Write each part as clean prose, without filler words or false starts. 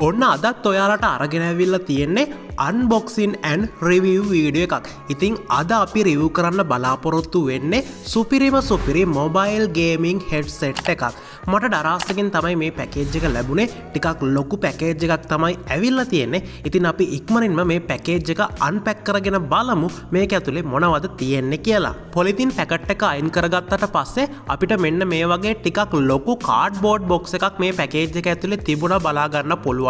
ඔන්න අදත් ඔයාලට අරගෙන ඇවිල්ලා තියෙන්නේ unboxing and review වීඩියෝ එකක්. ඉතින් අද අපි රිවිව් කරන්න බලාපොරොත්තු වෙන්නේ සුපිරි මොබයිල් ගේමිං හෙඩ්සෙට් එකක්. මට දරාස්සකින් තමයි මේ පැකේජ් එක ලැබුණේ. ටිකක් ලොකු පැකේජ් එකක් තමයි ඇවිල්ලා තියෙන්නේ. ඉතින් අපි ඉක්මනින්ම මේ පැකේජ් එක අන්පැක් කරගෙන බලමු මේක ඇතුලේ මොනවද තියෙන්නේ කියලා. පොලිතින් පැකට් එක අයින් කරගත්තට පස්සේ අපිට මෙන්න මේ වගේ ටිකක් ලොකු කාඩ්බෝඩ් බොක්ස් එකක් මේ පැකේජ් එක ඇතුලේ තිබුණා බලා ගන්න පුළුවන්.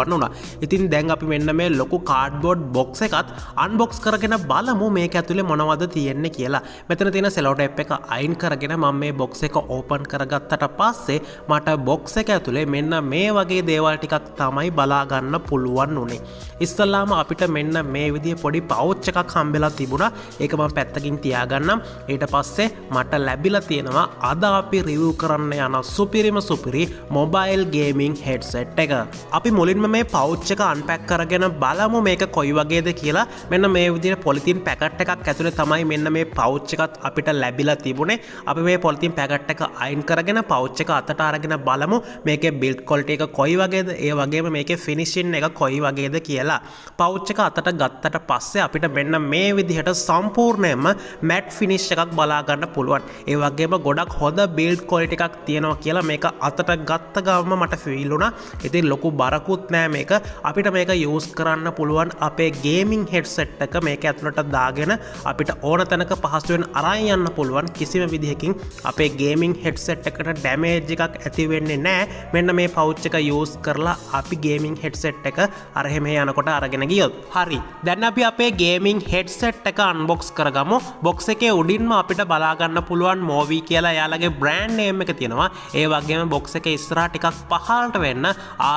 ඉතින් දැන් අපි මෙන්න මේ ලොකු කාඩ්බෝඩ් බොක්ස් එකත් අන්බොක්ස් කරගෙන බලමු මේක ඇතුලේ මොනවද තියෙන්නේ කියලා. මෙතන තියෙන සෙලෝ ටේප් එක අයින් කරගෙන මම මේ බොක්ස් එක ඕපන් කරගත්තට පස්සේ මට බොක්ස් එක ඇතුලේ මෙන්න මේ වගේ දේවල් ටිකක් තමයි බලා ගන්න පුළුවන් උනේ. ඉස්සල්ලාම අපිට මෙන්න මේ විදිහේ පොඩි පවුච් එකක් හම්බෙලා තිබුණා. ඒක මම පැත්තකින් තියාගන්නම්. ඊට පස්සේ මට ලැබිලා තියෙනවා අද අපි රිවිව් කරන්න යන සුපිරි මොබයිල් ගේමිං හෙඩ්සෙට් එක. අපි මුලින්ම මේ පවුච් එක අන්පැක් කරගෙන බලමු මේක කොයි වගේද කියලා. මෙන්න මේ විදිහට පොලිතින් පැකට් එකක් ඇතුලේ තමයි මෙන්න මේ පවුච් එකත් අපිට ලැබිලා තිබුණේ. අපි මේ පොලිතින් පැකට් එක අයින් කරගෙන පවුච් එක අතට අරගෙන බලමු මේකේ බිල්ඩ් ක්වොලිටි එක කොයි වගේද, ඒ වගේම මේකේ ෆිනිෂින් එක කොයි වගේද කියලා. පවුච් එක අතට ගත්තට පස්සේ අපිට මෙන්න මේ විදිහට සම්පූර්ණයෙන්ම මැට් ෆිනිෂ් එකක් බලා ගන්න පුළුවන්. ඒ වගේම ගොඩක් හොඳ බිල්ඩ් ක්වොලිටි එකක් තියෙනවා කියලා මේක අතට ගත්ත ගමන් මට ෆීල් වුණා. ඉතින් ලොකු බරකුත් නෑ මේක. අපිට මේක යූස් කරන්න පුළුවන් අපේ ගේමිං හෙඩ්සෙට් එක මේක ඇතුළට දාගෙන අපිට ඕන තැනක පහසුවෙන් අරන් යන්න පුළුවන්. කිසිම විදිහකින් අපේ ගේමිං හෙඩ්සෙට් එකට ඩැමේජ් එකක් ඇති වෙන්නේ නැහැ. මෙන්න මේ පවුච් එක යූස් කරලා අපි ගේමිං හෙඩ්සෙට් එක අර එහෙම යනකොට අරගෙන ගියොත්. හරි. දැන් අපි අපේ ගේමිං හෙඩ්සෙට් එක අන්බොක්ස් කරගමු. බොක්ස් එකේ උඩින්ම අපිට බලා ගන්න පුළුවන් මොවි කියලා එයාලගේ බ්‍රෑන්ඩ් නේම් එක තියෙනවා. ඒ වගේම බොක්ස් එකේ ඉස්සරහා ටිකක් පහළට වෙන්න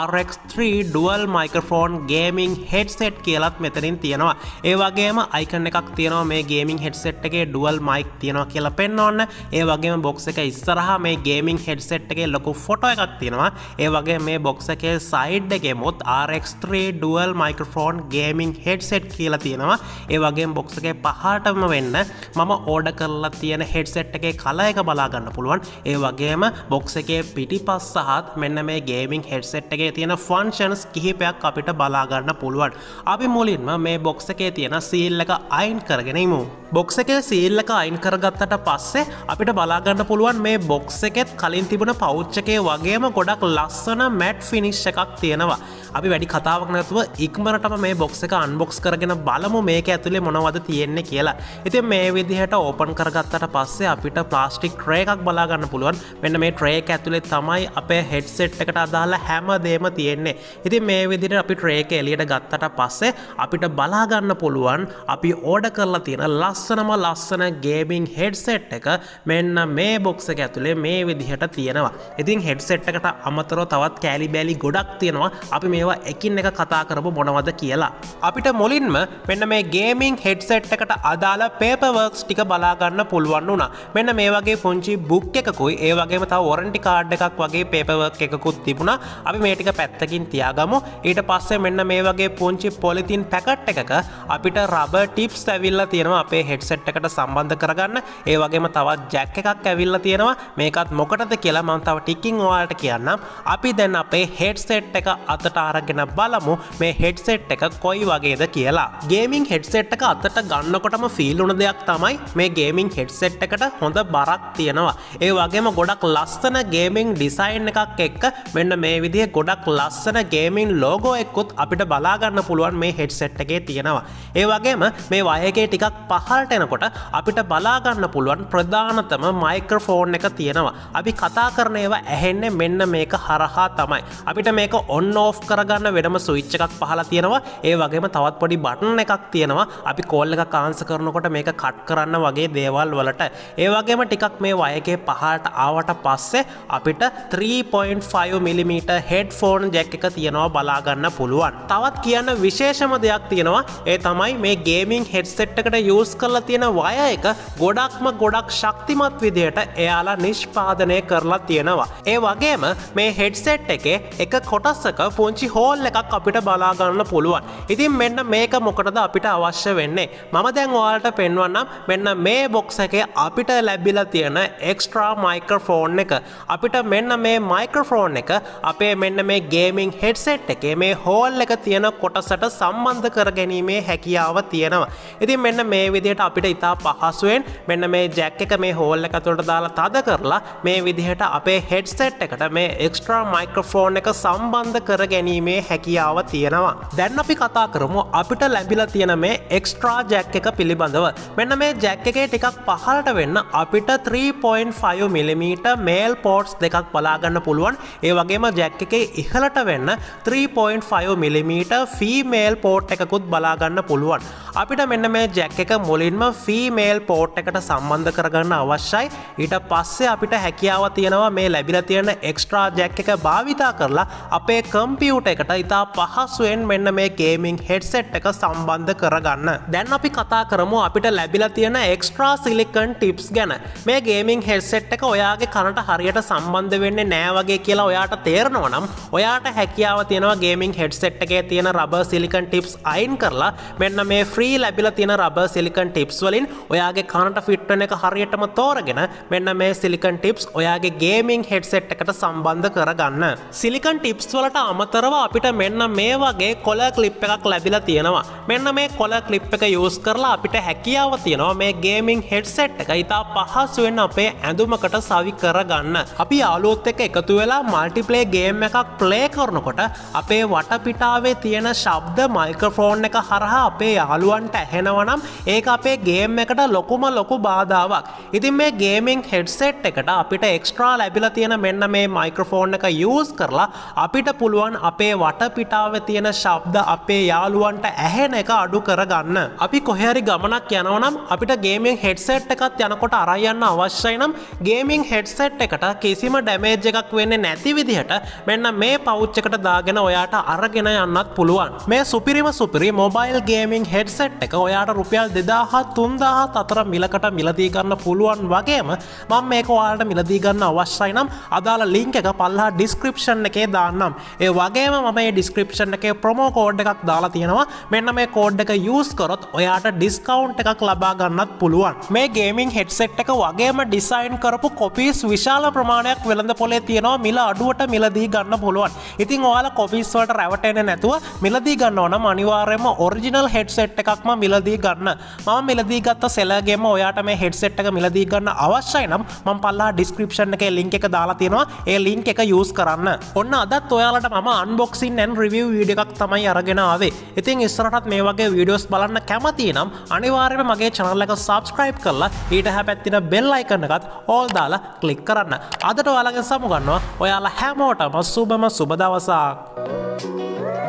RX3 dual microphone gaming headset කියලාත් මෙතනින් තියෙනවා. ඒ වගේම අයිකන් එකක් තියෙනවා මේ ගේමිං හෙඩ්සෙට් එකේ ඩුවල් මයික් තියෙනවා කියලා පෙන්වන්න. ඒ වගේම බොක්ස් එක ඉස්සරහා මේ ගේමිං හෙඩ්සෙට් එකේ ලොකු ෆොටෝ එකක් තියෙනවා. ඒ වගේම මේ බොක්ස් එකේ සයිඩ් එකෙමුත් RX3 dual microphone gaming headset කියලා තියෙනවා. ඒ වගේම බොක්ස් එකේ පහළටම වෙන්න මම ඕඩර් කරලා තියෙන හෙඩ්සෙට් එකේ කලර් එක බලා ගන්න පුළුවන්. ඒ වගේම බොක්ස් එකේ පිටිපස්ස සහත් මෙන්න මේ ගේමිං හෙඩ්සෙට් එකේ තියෙන ෆන්ක්ෂන්ස් කිහිපයක් අපිට බලා ගන්න පුළුවන්. අපි මුලින්ම මේ බොක්ස් එකේ තියෙන සීල් එක අයින් කරගෙන ඉමු. බොක්ස් එකේ සීල් එක අයින් කරගත්තට පස්සේ අපිට බලා ගන්න පුළුවන් මේ බොක්ස් එකෙත් කලින් තිබුණ පවුච් එකේ වගේම ගොඩක් ලස්සන මැට් ෆිනිෂ් එකක් තියෙනවා. අපි වැඩි කතාවක් නැතුව ඉක්මනටම මේ බොක්ස් එක අන්බොක්ස් කරගෙන බලමු මේක ඇතුලේ මොනවද තියෙන්නේ කියලා. ඉතින් මේ විදිහට ඕපන් කරගත්තට පස්සේ අපිට ප්ලාස්ටික් ට්‍රේ එකක් බලා ගන්න පුළුවන්. මෙන්න මේ ට්‍රේ එක ඇතුලේ තමයි අපේ හෙඩ්සෙට් එකට අදාළ හැමදේම තියෙන්නේ. ඉතින් මේ විදිහට අපි ට්‍රේ එක එළියට ගත්තට පස්සේ අපිට බලා ගන්න පුළුවන් අපි ඕඩර් කරලා තියෙන ලස්සන ගේමිං හෙඩ්සෙට් එක මෙන්න මේ බොක්ස් එක ඇතුලේ මේ විදිහට තියෙනවා. ඉතින් හෙඩ්සෙට් එකට අමතරව තවත් කෑලි බෑලි ගොඩක් තියෙනවා. අපි මේවා එකින් එක කතා කරමු මොනවද කියලා. අපිට මුලින්ම මෙන්න මේ ගේමිං හෙඩ්සෙට් එකට අදාළ පේපර් වර්ක්ස් ටික බලා ගන්න පුළුවන් වුණා. මෙන්න මේ වගේ පුංචි බුක් එකකුයි ඒ වගේම තව වොරන්ටි කාඩ් එකක් වගේ පේපර් වර්ක් එකකුත් තිබුණා. අපි මේ ටික පැත්තකින් තියාගමු. ඊට පස්සේ මෙන්න මේ වගේ පුංචි පොලිතින් පැකට් එකක අපිට රබර් ටිප්ස් ඇවිල්ලා තියෙනවා අපේ හෙඩ්සෙට් එකට සම්බන්ධ කරගන්න. ඒ වගේම තවත් ජැක් එකක් ඇවිල්ලා තියෙනවා. මේකත් මොකටද කියලා මම තව ටිකින් ඔයාලට කියන්නම්. අපි දැන් අපේ හෙඩ්සෙට් එක අතට අරගෙන බලමු මේ හෙඩ්සෙට් එක කොයි වගේද කියලා. ගේමිං හෙඩ්සෙට් එක අතට ගන්නකොටම ෆීල් වුණ දෙයක් තමයි මේ ගේමිං හෙඩ්සෙට් එකට හොඳ බරක් තියෙනවා. ඒ වගේම ගොඩක් ලස්සන ගේමිං ඩිසයින් එකක් එක්ක මෙන්න මේ විදිහේ ගොඩක් ලස්සන ගේමිං ලෝගෝ එකකුත් අපිට බලා ගන්න පුළුවන් මේ හෙඩ්සෙට් එකේ තියෙනවා. ඒ වගේම මේ වයර් ටිකක් පහළට එනකොට අපිට බලා ගන්න පුළුවන් ප්‍රධානතම මයික්‍රොෆෝන් එක තියෙනවා. අපි කතා කරන ඒවා ඇහෙන්නේ මෙන්න මේක හරහා තමයි. අපිට මේක ඔන් ඕෆ් කරගන්න වෙනම ස්විච් එකක් පහළලා තියෙනවා. ඒ වගේම තවත් පොඩි බටන් එකක් තියෙනවා. අපි කෝල් එකක් ආන්සර් කරනකොට මේක කට් කරන්න වගේ දේවල් වලට. ඒ වගේම ටිකක් මේ වයර් එකේ පහළට ආවට පස්සේ අපිට 3.5 mm හෙඩ්ෆෝන් ජැක් එක තියෙනවා බලා ගන්න පුළුවන්. තවත් කියන්න විශේෂම දෙයක් තියෙනවා. ඒ තමයි මේ ගේමිං හෙඩ්සෙට් එකට යූස් කරලා තියෙන වයර් එක ගොඩක් ශක්තිමත් විදිහට එයාලා නිෂ්පාදනය කරලා තියෙනවා. ඒ වගේම මේ හෙඩ්සෙට් එකේ එක කොටසක පුංචි හෝල් එකක් අපිට බලා ගන්න පුළුවන්. ඉතින් මෙන්න මේක මොකටද අපිට අවශ්‍ය වෙන්නේ? මම දැන් ඔයාලට පෙන්වන්නම්. මෙන්න මේ බොක්ස් එකේ අපිට ලැබිලා තියෙන එක්ස්ට්‍රා මයික්‍රොෆෝන් එක. අපිට මෙන්න මේ මයික්‍රොෆෝන් එක අපේ මෙන්න මේ ගේමින් හෙඩ්සෙට් එකේ මේ හෝල් එක තියෙන කොටසට සම්බන්ධ කර ගැනීමේ හැකියාව තියෙනවා. ඉතින් මෙන්න මේ විදිහට අපිට ඉතා පහසුවෙන් මෙන්න මේ ජැක් එක මේ හෝල් එක ඇතුළට දාලා තද කරලා මේ විදිහට අපේ හෙඩ්සෙට් එකට මේ එක්ස්ට්‍රා මයික්‍රොෆෝන් එක සම්බන්ධ කර ගැනීමේ හැකියාව තියෙනවා. දැන් අපි කතා කරමු අපිට ලැබිලා තියෙන මේ එක්ස්ට්‍රා ජැක් එක පිළිබඳව. මෙන්න මේ ජැක් එකේ ටිකක් පහළට වෙන්න අපිට 3.5 mm මේල් පෝර්ට්ස් දෙකක් බලා ගන්න පුළුවන්. ඒ වගේම ජැක් එකේ ඉහළට වෙන්න 3.5 mm ෆීමේල් පෝර්ට් එකකුත් බලා ගන්න පුළුවන්. අපිට මෙන්න මේ ජැක් එක මුලින්ම ෆීමේල් පෝර්ට් එකට සම්බන්ධ කරගන්න අවශ්‍යයි. ඊට පස්සේ අපිට හැකියාව තියෙනවා මේ ලැබිලා තියෙන එක්ස්ට්‍රා ජැක් එක භාවිතා කරලා අපේ කම්පියුටර් එකට ඉතා පහසුවෙන් මෙන්න මේ ගේමින් හෙඩ්සෙට් එක සම්බන්ධ කරගන්න. දැන් අපි කතා කරමු අපිට ලැබිලා තියෙන එක්ස්ට්‍රා සිලිකන් ටිප්ස් ගැන. මේ ගේමින් හෙඩ්සෙට් එක ඔයාගේ කනට හරියට සම්බන්ධ වෙන්නේ නෑ වගේ කියලා ඔයාට තේරෙනවා නම් ඔයාට හැකියාව තියෙනවා ගේමින් හෙඩ්සෙට් එකේ තියෙන රබර් සිලිකන් ටිප්ස් අයින් කරලා මෙන්න මේ ෆ්‍රී ලැබිලා තියෙන රබර් සිලිකන් ටිප්ස් වලින් ඔයාගේ කනට ෆිට වෙන එක හරියටම තෝරගෙන මෙන්න මේ සිලිකන් ටිප්ස් ඔයාගේ ගේමින් හෙඩ්සෙට් එකට සම්බන්ධ කරගන්න. සිලිකන් ටිප්ස් වලට අමතරව අපිට මෙන්න මේ වගේ කොලර් ක්ලිප් එකක් ලැබිලා තියෙනවා. මෙන්න මේ කොලර් ක්ලිප් එක යූස් කරලා අපිට හැකියාව තියෙනවා මේ ගේමින් හෙඩ්සෙට් එක ඉතා පහසුවෙන් අපේ ඇඳුමකට සවි කරගන්න. අපි යාළුවොත් එක්ක එකතු වෙලා මල්ටිප්ලේ ගේම් එකක් ප්ලේ කරනකොට අපේ වටපිටාවේ තියෙන ශබ්ද මයික්‍රොෆෝන් එක හරහා අපේ යාළුවන්ට ඇහෙනවා නම් ඒක අපේ ගේම් එකට ලොකුම බාධාවක්. ඉතින් මේ ගේමින් හෙඩ්සෙට් එකට අපිට එක්ස්ට්‍රා ලැබිලා තියෙන මෙන්න මේ මයික්‍රොෆෝන් එක යූස් කරලා අපිට පුළුවන් අපේ වටපිටාවේ තියෙන ශබ්ද අපේ යාළුවන්ට ඇහෙන එක අඩු කරගන්න. අපි කොහේ හරි ගමනක් යනවා නම් අපිට ගේමින් හෙඩ්සෙට් එකත් යනකොට අරන් යන්න අවශ්‍යයි නම් ගේමින් හෙඩ්සෙට් එකට කිසිම ඩැමේජ් එකක් වෙන්නේ නැති විදිහට මෙන්න මේ පවුච් එකට දාගෙන ඔයාට අරගෙන යන්නත් පුළුවන්. මේ සුපිරි මොබයිල් ගේමින් හෙඩ්සෙට් එක ඔයාට රුපියල් 2000-3000 අතර මිලකට මිලදී ගන්න පුළුවන් වගේම මම මේක ඔයාලට මිලදී ගන්න අවශ්‍යයි නම් අදාළ ලින්ක් එක පල්ලා ඩිස්ක්‍රිප්ෂන් එකේ දාන්නම්. ඒ වගේම මම මේ ඩිස්ක්‍රිප්ෂන් එකේ ප්‍රොමෝ කෝඩ් එකක් දාලා තියෙනවා. මෙන්න මේ කෝඩ් එක යූස් කරොත් ඔයාට ඩිස්කවුන්ට් එකක් ලබා ගන්නත් පුළුවන්. මේ ගේමින් හෙඩ්සෙට් එක වගේම ඩිසයින් කරපු කොපීස් විශාල ප්‍රමාණයක් වෙළඳ පොලේ තියෙනවා. මිල අඩුවට මිලදී ගන්න පුළුවන්. ඉතින් ඔයාලා කොපීස් වලට රැවටෙන්නේ නැතුව මිලදී ගන්න ඕන නම් අනිවාර්යයෙන්ම ඔරිජිනල් හෙඩ්සෙට් එකක්ම මිලදී ගන්න. මම මිලදී ගත්ත සෙලර්ගෙම ඔයාට මේ හෙඩ්සෙට් එක මිලදී ගන්න අවශ්‍යයි නම් මම පල්ලා ඩිස්ක්‍රිප්ෂන් එකේ ලින්ක් එක දාලා තියෙනවා. ඒ ලින්ක් එක යූස් කරන්න. ඔන්න අදත් ඔයාලට මම අන්බොක්සින් ඇන් රිවිව් වීඩියෝ එකක් තමයි අරගෙන ආවේ. ඉතින් ඉස්සරහටත් මේ වගේ වීඩියෝස් බලන්න කැමති නම් අනිවාර්යයෙන්ම මගේ channel එක subscribe කරලා ඊට හැපැත්ත තියෙන bell icon එකත් all දාලා click කරන්න. අදට ඔයාලගෙන් සමු ගන්නවා. ඔයාලා හැමෝටම සුබම සුබ දවසක්.